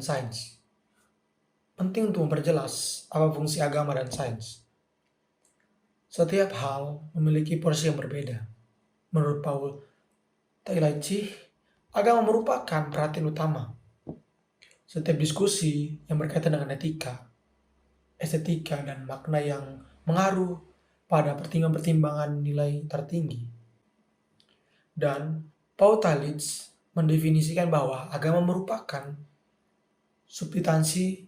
sains. Penting untuk memperjelas apa fungsi agama dan sains. Setiap hal memiliki porsi yang berbeda. Menurut Paul Tillich, agama merupakan perhatian utama. Setiap diskusi yang berkaitan dengan etika, estetika, dan makna yang mengaruh pada pertimbangan-pertimbangan nilai tertinggi. Dan Paul Tillich mendefinisikan bahwa agama merupakan substansi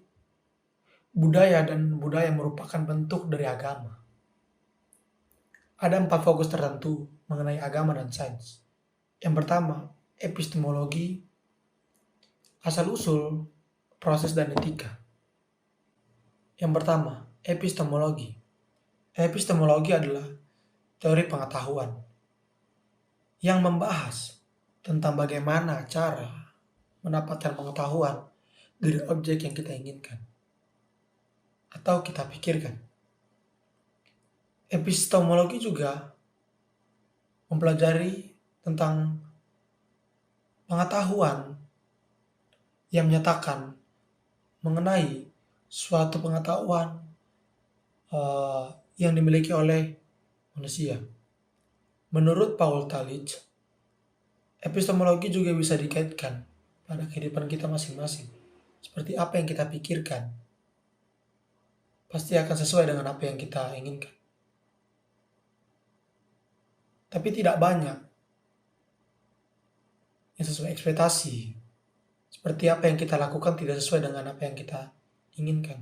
budaya dan budaya merupakan bentuk dari agama. Ada 4 fokus tertentu mengenai agama dan sains. Yang pertama, epistemologi, asal-usul, proses, dan etika. Yang pertama, epistemologi. Epistemologi adalah teori pengetahuan yang membahas tentang bagaimana cara mendapatkan pengetahuan dari objek yang kita inginkan atau kita pikirkan. Epistemologi juga mempelajari tentang pengetahuan yang menyatakan mengenai suatu pengetahuan yang dimiliki oleh manusia. Menurut Paul Tillich, epistemologi juga bisa dikaitkan pada kehidupan kita masing-masing. Seperti apa yang kita pikirkan, pasti akan sesuai dengan apa yang kita inginkan. Tapi tidak banyak yang sesuai ekspektasi. Seperti apa yang kita lakukan tidak sesuai dengan apa yang kita inginkan.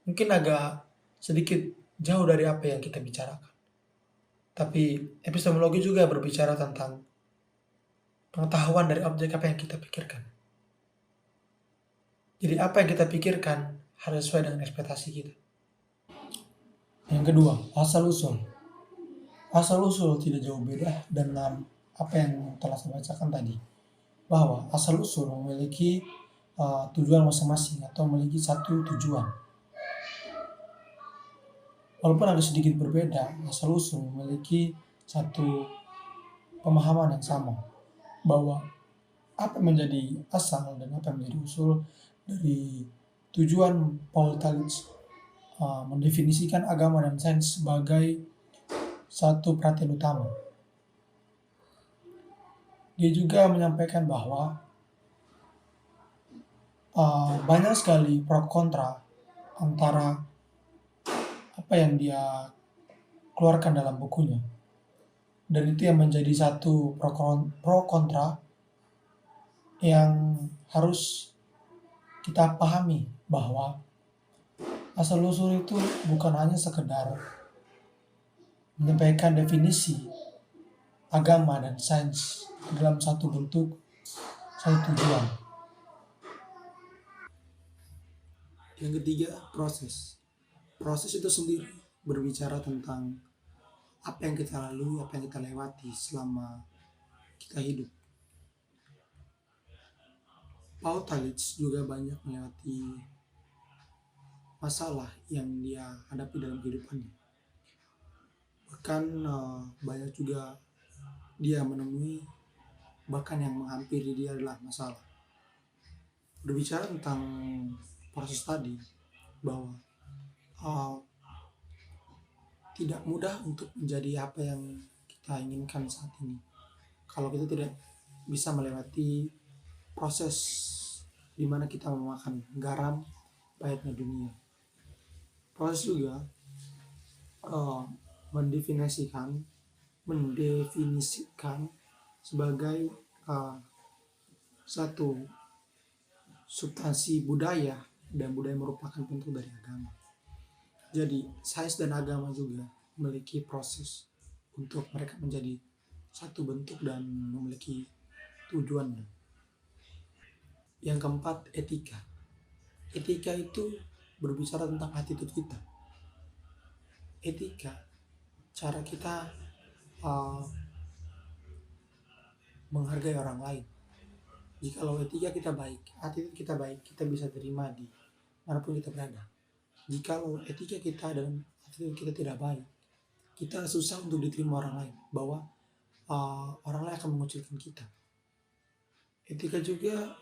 Mungkin agak sedikit jauh dari apa yang kita bicarakan. Tapi epistemologi juga berbicara tentang pengetahuan dari objek apa yang kita pikirkan. Jadi apa yang kita pikirkan harus sesuai dengan ekspektasi kita. Yang kedua, asal-usul. Asal-usul tidak jauh beda dengan apa yang telah saya bacakan tadi. Bahwa asal-usul memiliki tujuan masing-masing atau memiliki satu tujuan. Walaupun agak sedikit berbeda, asal-usul memiliki satu pemahaman yang sama. Bahwa apa yang menjadi asal dan apa yang menjadi usul dari tujuan Paul Tillich mendefinisikan agama dan sains sebagai satu perhatian utama. Dia juga menyampaikan bahwa banyak sekali pro kontra antara apa yang dia keluarkan dalam bukunya. Dan itu yang menjadi satu pro kontra yang harus kita pahami bahwa asal-usul itu bukan hanya sekedar menyampaikan definisi agama dan sains dalam satu bentuk, satu tujuan. Yang ketiga, proses. Proses itu sendiri berbicara tentang apa yang kita lalui, apa yang kita lewati selama kita hidup. Paul Tillich juga banyak melewati masalah yang dia hadapi dalam kehidupannya. Bahkan banyak juga dia menemui bahkan yang menghampiri dia adalah masalah. Berbicara tentang proses tadi, bahwa tidak mudah untuk menjadi apa yang kita inginkan saat ini kalau kita tidak bisa melewati proses di mana kita memakan garam pahitnya dunia. Proses juga mendefinisikan sebagai satu substansi budaya, dan budaya merupakan bentuk dari agama. Jadi sains dan agama juga memiliki proses untuk mereka menjadi satu bentuk dan memiliki tujuan. Yang keempat, etika. Etika itu berbicara tentang attitude kita. Etika, cara kita menghargai orang lain. Jikalau etika kita baik, attitude kita baik, kita bisa terima di manapun kita berada. Jikalau etika kita dan attitude kita tidak baik, kita susah untuk diterima orang lain, bahwa orang lain akan mengucilkan kita. Etika juga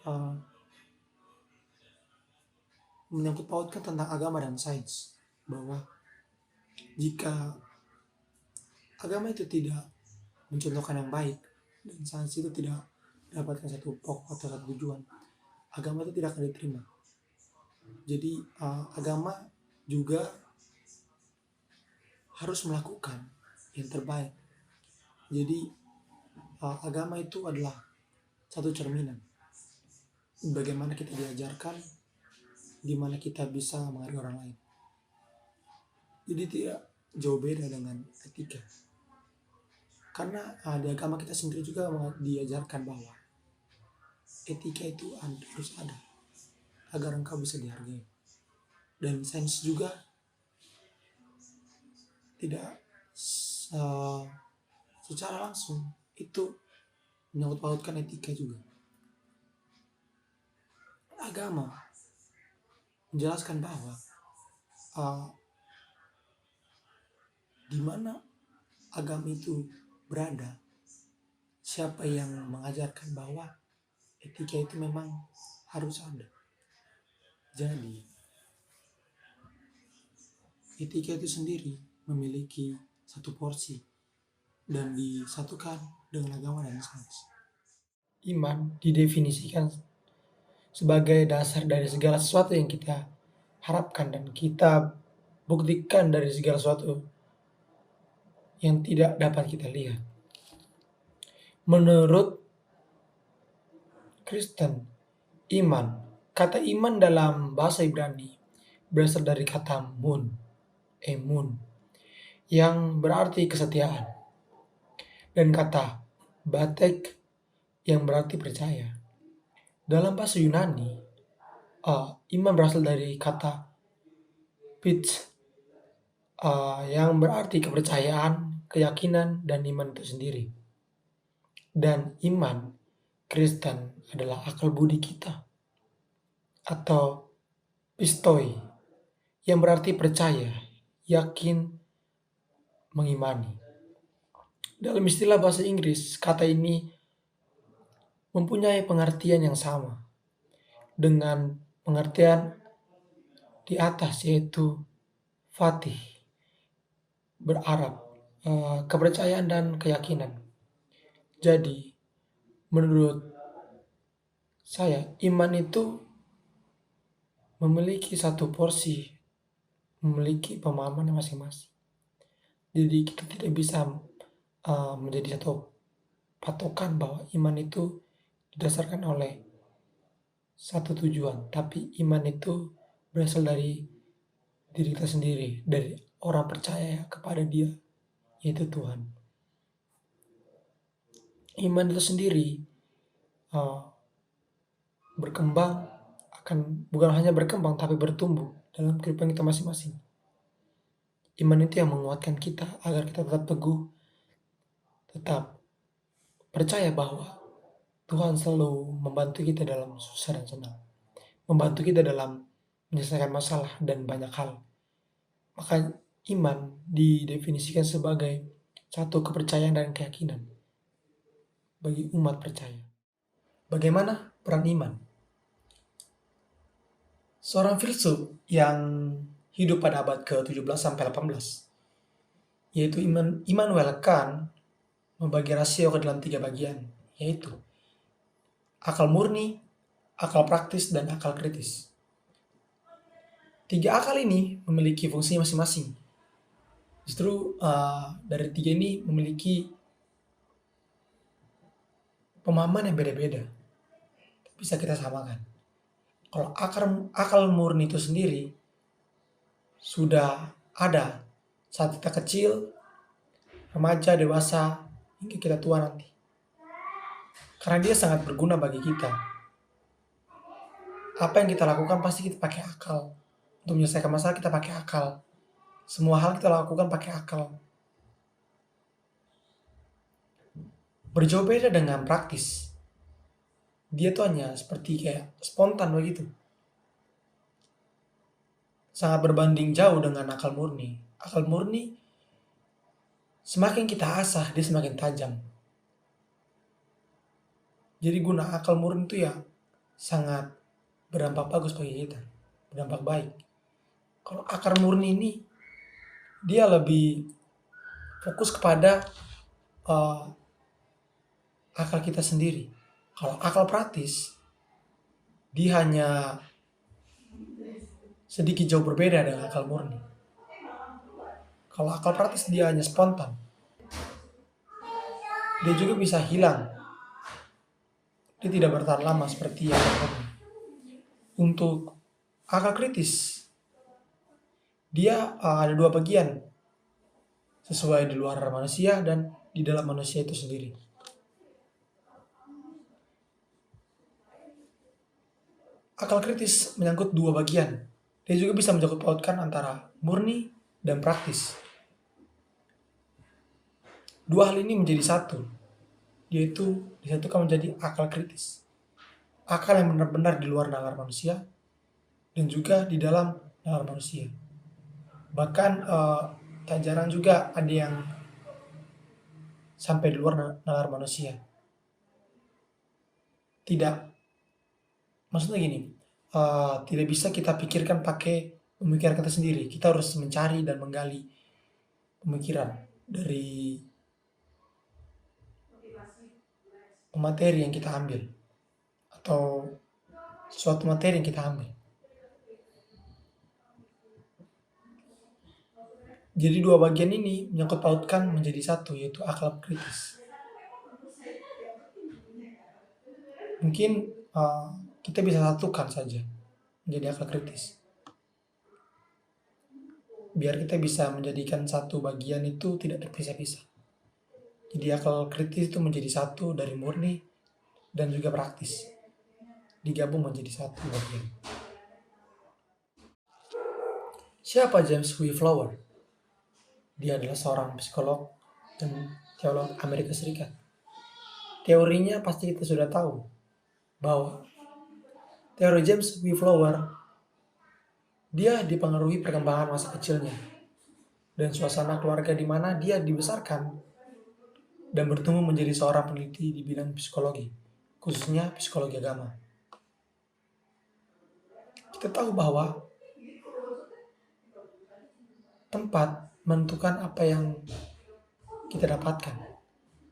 menyangkut pautkan tentang agama dan sains, bahwa jika agama itu tidak mencontohkan yang baik dan sains itu tidak mendapatkan satu pokok atau satu tujuan, agama itu tidak akan diterima. Jadi agama juga harus melakukan yang terbaik. Jadi agama itu adalah satu cerminan bagaimana kita diajarkan, gimana kita bisa menghargai orang lain. Jadi tidak jauh beda dengan etika. Karena di agama kita sendiri juga diajarkan bahwa etika itu harus ada agar engkau bisa dihargai. Dan sains juga tidak secara langsung itu menyangkut pautkan etika juga. Agama menjelaskan bahwa di mana agama itu berada, siapa yang mengajarkan bahwa etika itu memang harus ada. Jadi etika itu sendiri memiliki satu porsi dan disatukan dengan agama dan sains. Iman didefinisikan sebagai dasar dari segala sesuatu yang kita harapkan dan kita buktikan dari segala sesuatu yang tidak dapat kita lihat. Menurut Kristen, kata iman dalam bahasa Ibrani berasal dari kata emun, yang berarti kesetiaan, dan kata batek yang berarti percaya. Dalam bahasa Yunani, iman berasal dari kata pits, yang berarti kepercayaan, keyakinan, dan iman itu sendiri. Dan iman Kristen adalah akal budi kita, atau pistoi, yang berarti percaya, yakin, mengimani. Dalam istilah bahasa Inggris, kata ini mempunyai pengertian yang sama dengan pengertian di atas, yaitu fatih, berarab, kepercayaan dan keyakinan. Jadi, menurut saya, iman itu memiliki satu porsi, memiliki pemahaman masing-masing. Jadi kita tidak bisa menjadi satu patokan bahwa iman itu didasarkan oleh satu tujuan, tapi iman itu berasal dari diri kita sendiri, dari orang percaya kepada Dia, yaitu Tuhan. Iman itu sendiri berkembang, bukan hanya berkembang tapi bertumbuh dalam kehidupan kita masing-masing. Iman itu yang menguatkan kita agar kita tetap teguh, tetap percaya bahwa Tuhan selalu membantu kita dalam susah dan senang, membantu kita dalam menyelesaikan masalah dan banyak hal. Maka iman didefinisikan sebagai satu kepercayaan dan keyakinan bagi umat percaya. Bagaimana peran iman? Seorang filsuf yang hidup pada abad ke-17 sampai 18, yaitu Immanuel Kant, membagi rasio ke dalam 3 bagian, yaitu akal murni, akal praktis, dan akal kritis. 3 akal ini memiliki fungsi masing-masing. Justru dari 3 ini memiliki pemahaman yang beda-beda, bisa kita samakan. Kalau akal murni itu sendiri sudah ada saat kita kecil, remaja, dewasa, hingga kita tua nanti. Karena dia sangat berguna bagi kita. Apa yang kita lakukan pasti kita pakai akal. Untuk menyelesaikan masalah kita pakai akal. Semua hal kita lakukan pakai akal. Berjauh beda dengan praktis. Dia tuh hanya seperti kayak spontan begitu. Sangat berbanding jauh dengan akal murni. Akal murni semakin kita asah, dia semakin tajam. Jadi guna akal murni itu ya sangat berdampak bagus bagi kita. berdampak baik. Kalau akar murni ini dia lebih fokus kepada akal kita sendiri. Kalau akal praktis, dia hanya sedikit jauh berbeda dengan akal murni. Kalau akal praktis dia hanya spontan. Dia juga bisa hilang. Dia tidak bertahan lama seperti akal murni. Untuk akal kritis, dia ada dua bagian, sesuai di luar manusia dan di dalam manusia itu sendiri. Akal kritis menyangkut dua bagian. Dia juga bisa mencakup pautkan antara murni dan praktis. Dua hal ini menjadi satu, yaitu disatukan menjadi akal kritis. Akal yang benar-benar di luar nalar manusia dan juga di dalam nalar manusia. Bahkan tak jarang juga ada yang sampai di luar nalar manusia. Tidak, maksudnya gini, tidak bisa kita pikirkan pakai pemikiran kita sendiri. Kita harus mencari dan menggali pemikiran dari materi yang kita ambil atau suatu materi yang kita ambil. Jadi dua bagian ini menyangkut pautkan menjadi satu, yaitu akal kritis. Mungkin kita bisa satukan saja menjadi akal kritis. Biar kita bisa menjadikan satu bagian itu tidak terpisah-pisah. Jadi akal kritis itu menjadi satu dari murni dan juga praktis. Digabung menjadi satu bagian. Siapa James W. Flower? Dia adalah seorang psikolog dan teolog Amerika Serikat. Teorinya pasti kita sudah tahu bahwa teori James W. Flower dia dipengaruhi perkembangan masa kecilnya dan suasana keluarga di mana dia dibesarkan dan bertumbuh menjadi seorang peneliti di bidang psikologi, khususnya psikologi agama. Kita tahu bahwa tempat menentukan apa yang kita dapatkan.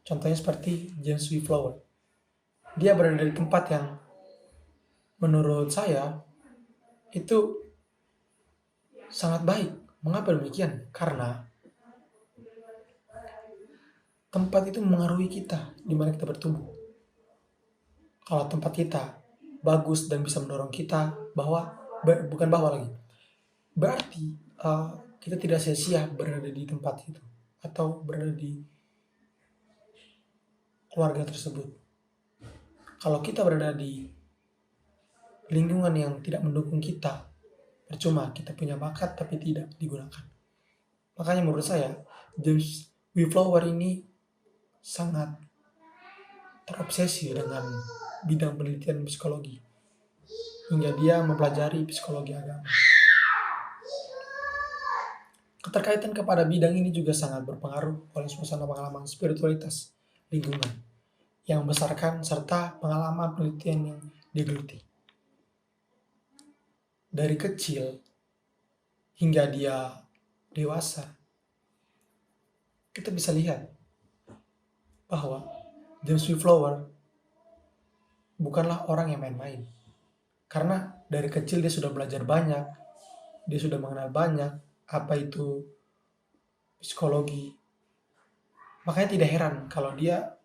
Contohnya seperti James W. Flower. Dia berada di tempat yang menurut saya itu sangat baik. Mengapa demikian? Karena tempat itu mengaruhi kita di mana kita bertumbuh. Kalau tempat kita bagus dan bisa mendorong kita bukan bahwa lagi, berarti kita tidak sia-sia berada di tempat itu atau berada di keluarga tersebut. Kalau kita berada di lingkungan yang tidak mendukung kita, percuma kita punya bakat tapi tidak digunakan. Makanya menurut saya James W. Flower ini sangat terobsesi dengan bidang penelitian psikologi hingga dia mempelajari psikologi agama. Keterkaitan kepada bidang ini juga sangat berpengaruh oleh suasana pengalaman spiritualitas lingkungan yang membesarkan serta pengalaman penelitian yang digeluti. Dari kecil hingga dia dewasa, kita bisa lihat bahwa James W. Flower bukanlah orang yang main-main. Karena dari kecil dia sudah belajar banyak, dia sudah mengenal banyak apa itu psikologi. Makanya tidak heran kalau dia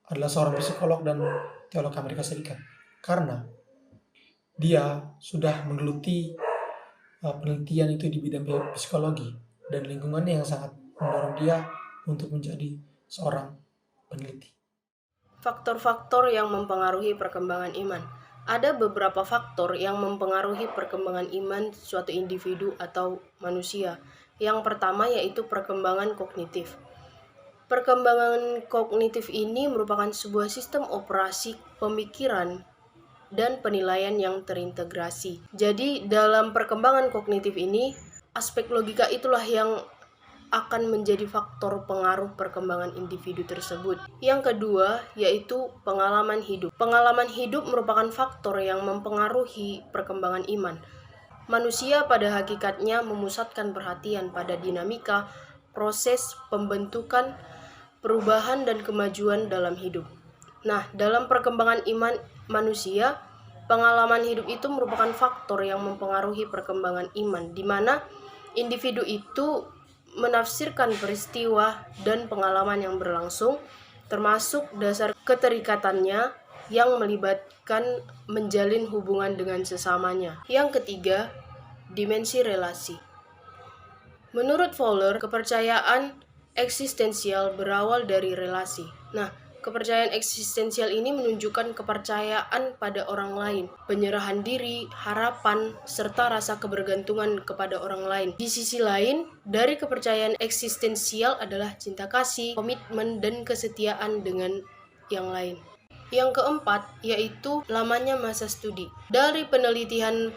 adalah seorang psikolog dan teolog Amerika Serikat. Karena dia sudah menggeluti penelitian itu di bidang psikologi dan lingkungannya yang sangat mendorong dia untuk menjadi seorang peneliti. Faktor-faktor yang mempengaruhi perkembangan iman. Ada beberapa faktor yang mempengaruhi perkembangan iman suatu individu atau manusia. Yang pertama yaitu perkembangan kognitif. Perkembangan kognitif ini merupakan sebuah sistem operasi pemikiran dan penilaian yang terintegrasi. Jadi dalam perkembangan kognitif ini, aspek logika itulah yang akan menjadi faktor pengaruh perkembangan individu tersebut. Yang kedua yaitu pengalaman hidup. Pengalaman hidup merupakan faktor yang mempengaruhi perkembangan iman. Manusia pada hakikatnya memusatkan perhatian pada dinamika, proses pembentukan, perubahan dan kemajuan dalam hidup. Nah, dalam perkembangan iman manusia, pengalaman hidup itu merupakan faktor yang mempengaruhi perkembangan iman, di mana individu itu menafsirkan peristiwa dan pengalaman yang berlangsung, termasuk dasar keterikatannya yang melibatkan menjalin hubungan dengan sesamanya. Yang ketiga, dimensi relasi. Menurut Fowler, kepercayaan eksistensial berawal dari relasi. Nah, kepercayaan eksistensial ini menunjukkan kepercayaan pada orang lain, penyerahan diri, harapan, serta rasa kebergantungan kepada orang lain. Di sisi lain, dari kepercayaan eksistensial adalah cinta kasih, komitmen, dan kesetiaan dengan yang lain. Yang keempat, yaitu lamanya masa studi. Dari penelitian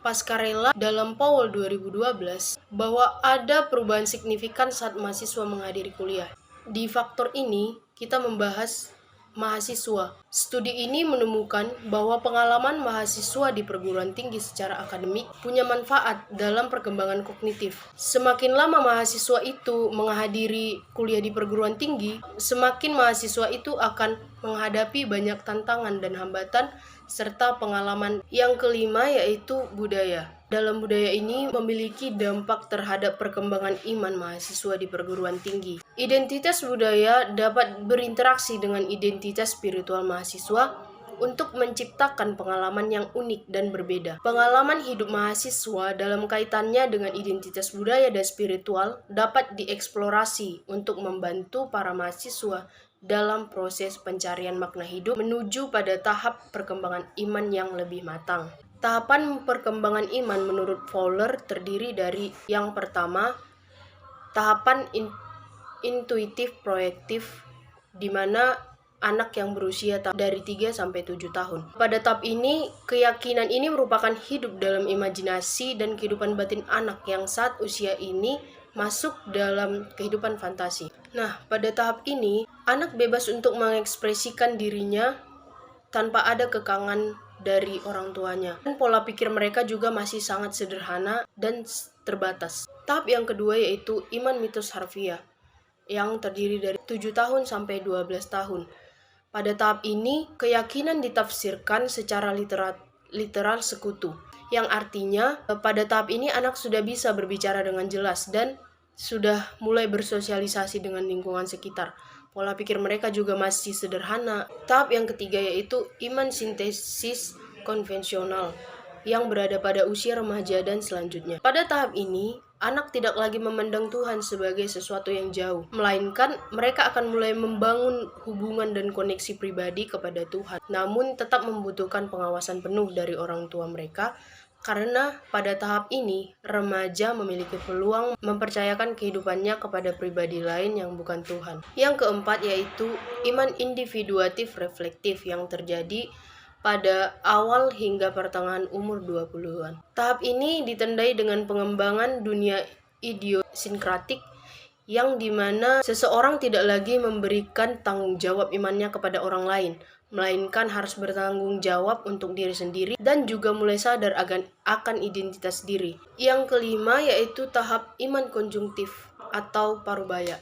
Pascarella dalam Powell 2012 bahwa ada perubahan signifikan saat mahasiswa menghadiri kuliah. Di faktor ini, kita membahas mahasiswa. Studi ini menemukan bahwa pengalaman mahasiswa di perguruan tinggi secara akademik punya manfaat dalam perkembangan kognitif. Semakin lama mahasiswa itu menghadiri kuliah di perguruan tinggi, semakin mahasiswa itu akan menghadapi banyak tantangan dan hambatan serta pengalaman. Yang kelima yaitu budaya. Dalam budaya ini memiliki dampak terhadap perkembangan iman mahasiswa di perguruan tinggi. Identitas budaya dapat berinteraksi dengan identitas spiritual mahasiswa untuk menciptakan pengalaman yang unik dan berbeda. Pengalaman hidup mahasiswa dalam kaitannya dengan identitas budaya dan spiritual dapat dieksplorasi untuk membantu para mahasiswa dalam proses pencarian makna hidup menuju pada tahap perkembangan iman yang lebih matang. Tahapan perkembangan iman menurut Fowler terdiri dari yang pertama, tahapan intuitif proyektif, di mana anak yang berusia dari 3 sampai 7 tahun. Pada tahap ini, keyakinan ini merupakan hidup dalam imajinasi dan kehidupan batin anak yang saat usia ini masuk dalam kehidupan fantasi. Nah, pada tahap ini, anak bebas untuk mengekspresikan dirinya tanpa ada kekangan dari orang tuanya. Dan pola pikir mereka juga masih sangat sederhana dan terbatas. Tahap yang kedua yaitu iman mitos harfiah, yang terdiri dari 7 tahun sampai 12 tahun. Pada tahap ini, keyakinan ditafsirkan secara literal sekutu, yang artinya pada tahap ini anak sudah bisa berbicara dengan jelas dan sudah mulai bersosialisasi dengan lingkungan sekitar. Pola pikir mereka juga masih sederhana. Tahap yang ketiga yaitu iman sintesis konvensional, yang berada pada usia remaja dan selanjutnya. Pada tahap ini, anak tidak lagi memandang Tuhan sebagai sesuatu yang jauh, melainkan mereka akan mulai membangun hubungan dan koneksi pribadi kepada Tuhan, namun tetap membutuhkan pengawasan penuh dari orang tua mereka, karena pada tahap ini, remaja memiliki peluang mempercayakan kehidupannya kepada pribadi lain yang bukan Tuhan. Yang keempat yaitu iman individuatif reflektif yang terjadi pada awal hingga pertengahan umur 20-an. Tahap ini ditandai dengan pengembangan dunia idiosinkratik yang dimana seseorang tidak lagi memberikan tanggung jawab imannya kepada orang lain, melainkan harus bertanggung jawab untuk diri sendiri dan juga mulai sadar akan identitas diri. Yang kelima yaitu tahap iman konjungtif atau parubaya.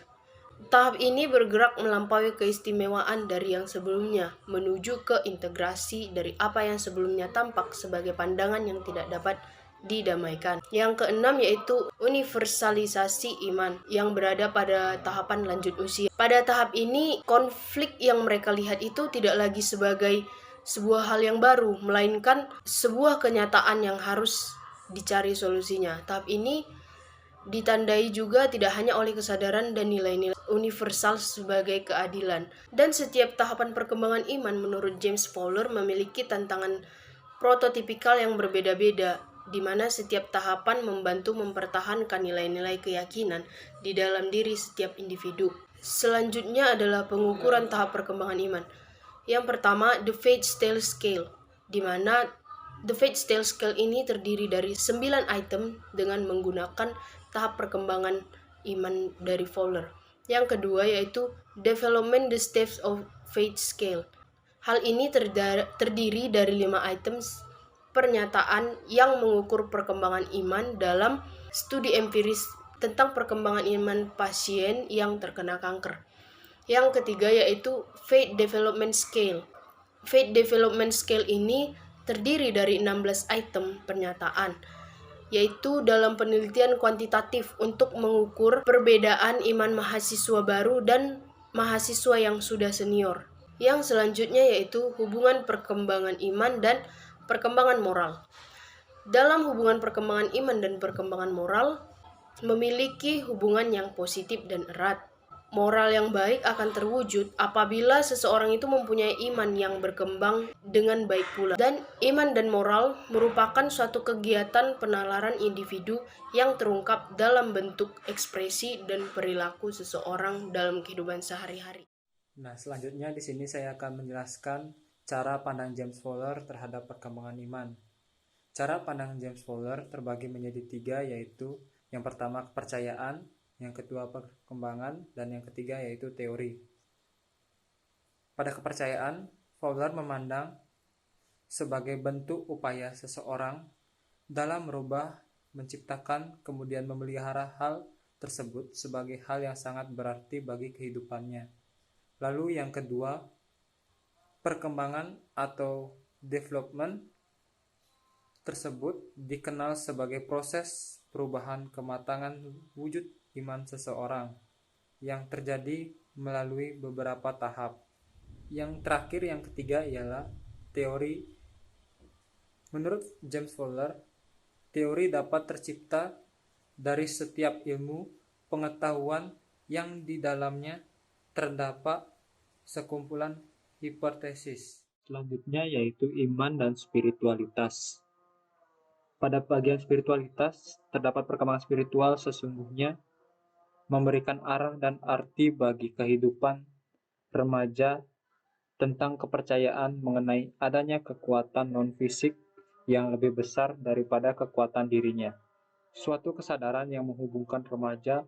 Tahap ini bergerak melampaui keistimewaan dari yang sebelumnya, menuju ke integrasi dari apa yang sebelumnya tampak sebagai pandangan yang tidak dapat didamaikan. Yang keenam yaitu universalisasi iman yang berada pada tahapan lanjut usia. Pada tahap ini, konflik yang mereka lihat itu tidak lagi sebagai sebuah hal yang baru, melainkan sebuah kenyataan yang harus dicari solusinya. Tahap ini ditandai juga tidak hanya oleh kesadaran dan nilai-nilai universal sebagai keadilan. Dan setiap tahapan perkembangan iman menurut James Fowler memiliki tantangan prototipikal yang berbeda-beda, di mana setiap tahapan membantu mempertahankan nilai-nilai keyakinan di dalam diri setiap individu. Selanjutnya adalah pengukuran tahap perkembangan iman. Yang pertama, The Faith Scale, di mana The Faith Scale ini terdiri dari 9 item dengan menggunakan tahap perkembangan iman dari Fowler. Yang kedua yaitu Development the Steps of Faith Scale. Hal ini terdiri dari 5 items pernyataan yang mengukur perkembangan iman dalam studi empiris tentang perkembangan iman pasien yang terkena kanker. Yang ketiga yaitu Faith Development Scale. Faith Development Scale ini terdiri dari 16 item pernyataan, yaitu dalam penelitian kuantitatif untuk mengukur perbedaan iman mahasiswa baru dan mahasiswa yang sudah senior. Yang selanjutnya yaitu hubungan perkembangan iman dan perkembangan moral. Dalam hubungan perkembangan iman dan perkembangan moral, memiliki hubungan yang positif dan erat. Moral yang baik akan terwujud apabila seseorang itu mempunyai iman yang berkembang dengan baik pula. Dan iman dan moral merupakan suatu kegiatan penalaran individu yang terungkap dalam bentuk ekspresi dan perilaku seseorang dalam kehidupan sehari-hari. Nah, selanjutnya di sini saya akan menjelaskan cara pandang James Fowler terhadap perkembangan iman. Cara pandang James Fowler terbagi menjadi 3, yaitu yang pertama kepercayaan, yang kedua perkembangan, dan yang ketiga yaitu teori. Pada kepercayaan, Fowler memandang sebagai bentuk upaya seseorang dalam merubah, menciptakan, kemudian memelihara hal tersebut sebagai hal yang sangat berarti bagi kehidupannya. Lalu yang kedua, perkembangan atau development tersebut dikenal sebagai proses perubahan kematangan wujud iman seseorang yang terjadi melalui beberapa tahap. Yang terakhir, yang ketiga ialah teori. Menurut James Fowler, teori dapat tercipta dari setiap ilmu pengetahuan yang di dalamnya terdapat sekumpulan hipotesis. Selanjutnya yaitu iman dan spiritualitas. Pada bagian spiritualitas, terdapat perkembangan spiritual sesungguhnya memberikan arah dan arti bagi kehidupan remaja tentang kepercayaan mengenai adanya kekuatan non-fisik yang lebih besar daripada kekuatan dirinya. Suatu kesadaran yang menghubungkan remaja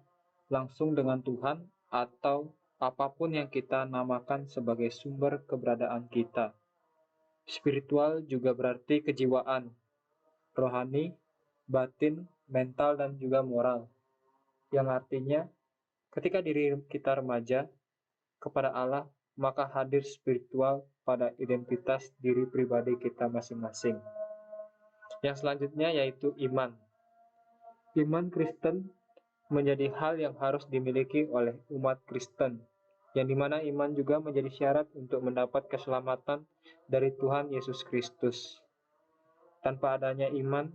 langsung dengan Tuhan atau apapun yang kita namakan sebagai sumber keberadaan kita. Spiritual juga berarti kejiwaan, rohani, batin, mental, dan juga moral. Yang artinya, ketika diri kita remaja kepada Allah, maka hadir spiritual pada identitas diri pribadi kita masing-masing. Yang selanjutnya yaitu iman. Iman Kristen menjadi hal yang harus dimiliki oleh umat Kristen, yang dimana iman juga menjadi syarat untuk mendapat keselamatan dari Tuhan Yesus Kristus. Tanpa adanya iman,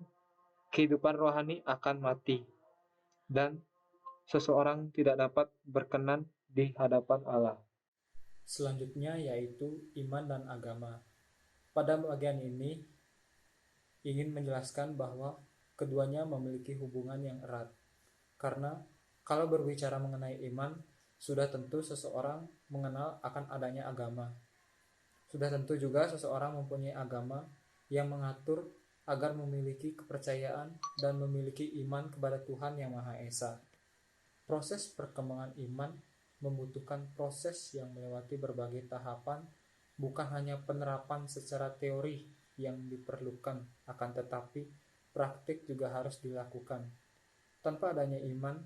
kehidupan rohani akan mati, dan seseorang tidak dapat berkenan di hadapan Allah. Selanjutnya yaitu iman dan agama. Pada bagian ini ingin menjelaskan bahwa keduanya memiliki hubungan yang erat. Karena kalau berbicara mengenai iman, sudah tentu seseorang mengenal akan adanya agama. Sudah tentu juga seseorang mempunyai agama yang mengatur agar memiliki kepercayaan dan memiliki iman kepada Tuhan Yang Maha Esa. Proses perkembangan iman membutuhkan proses yang melewati berbagai tahapan, bukan hanya penerapan secara teori yang diperlukan, akan tetapi praktik juga harus dilakukan. Tanpa adanya iman,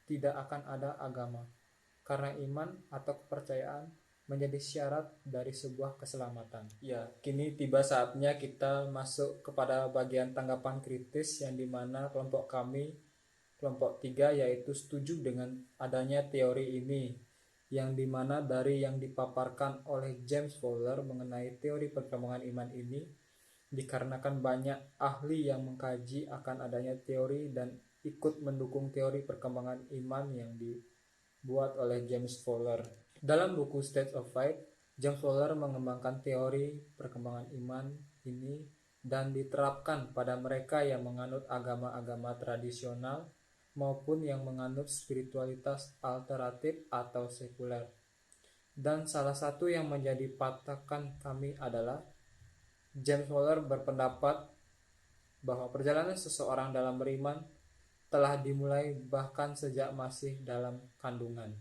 tidak akan ada agama, karena iman atau kepercayaan menjadi syarat dari sebuah keselamatan. Ya, kini tiba saatnya kita masuk kepada bagian tanggapan kritis, yang dimana kelompok kami, kelompok 3, yaitu setuju dengan adanya teori ini, yang dimana dari yang dipaparkan oleh James Fowler mengenai teori perkembangan iman ini, dikarenakan banyak ahli yang mengkaji akan adanya teori dan ikut mendukung teori perkembangan iman yang dibuat oleh James Fowler. Dalam buku State of Faith, James Fowler mengembangkan teori perkembangan iman ini dan diterapkan pada mereka yang menganut agama-agama tradisional maupun yang menganut spiritualitas alternatif atau sekuler. Dan salah satu yang menjadi patokan kami adalah James Fowler berpendapat bahwa perjalanan seseorang dalam beriman telah dimulai bahkan sejak masih dalam kandungan.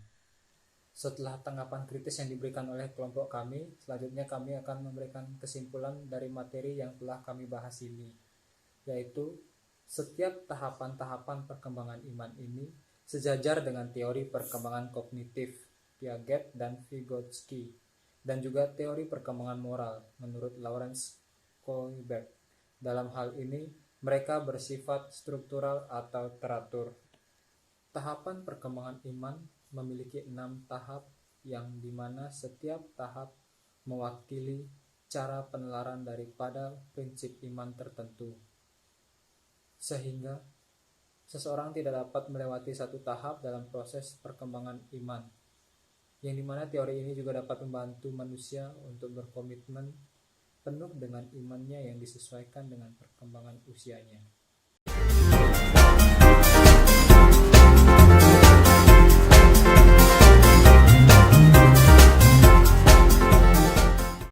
Setelah tanggapan kritis yang diberikan oleh kelompok kami, selanjutnya kami akan memberikan kesimpulan dari materi yang telah kami bahas ini, yaitu setiap tahapan-tahapan perkembangan iman ini sejajar dengan teori perkembangan kognitif Piaget dan Vygotsky, dan juga teori perkembangan moral menurut Lawrence Kohlberg. Dalam hal ini, mereka bersifat struktural atau teratur. Tahapan perkembangan iman memiliki 6 tahap yang dimana setiap tahap mewakili cara penelaran daripada prinsip iman tertentu. Sehingga seseorang tidak dapat melewati satu tahap dalam proses perkembangan iman. Yang dimana teori ini juga dapat membantu manusia untuk berkomitmen penuh dengan imannya yang disesuaikan dengan perkembangan usianya.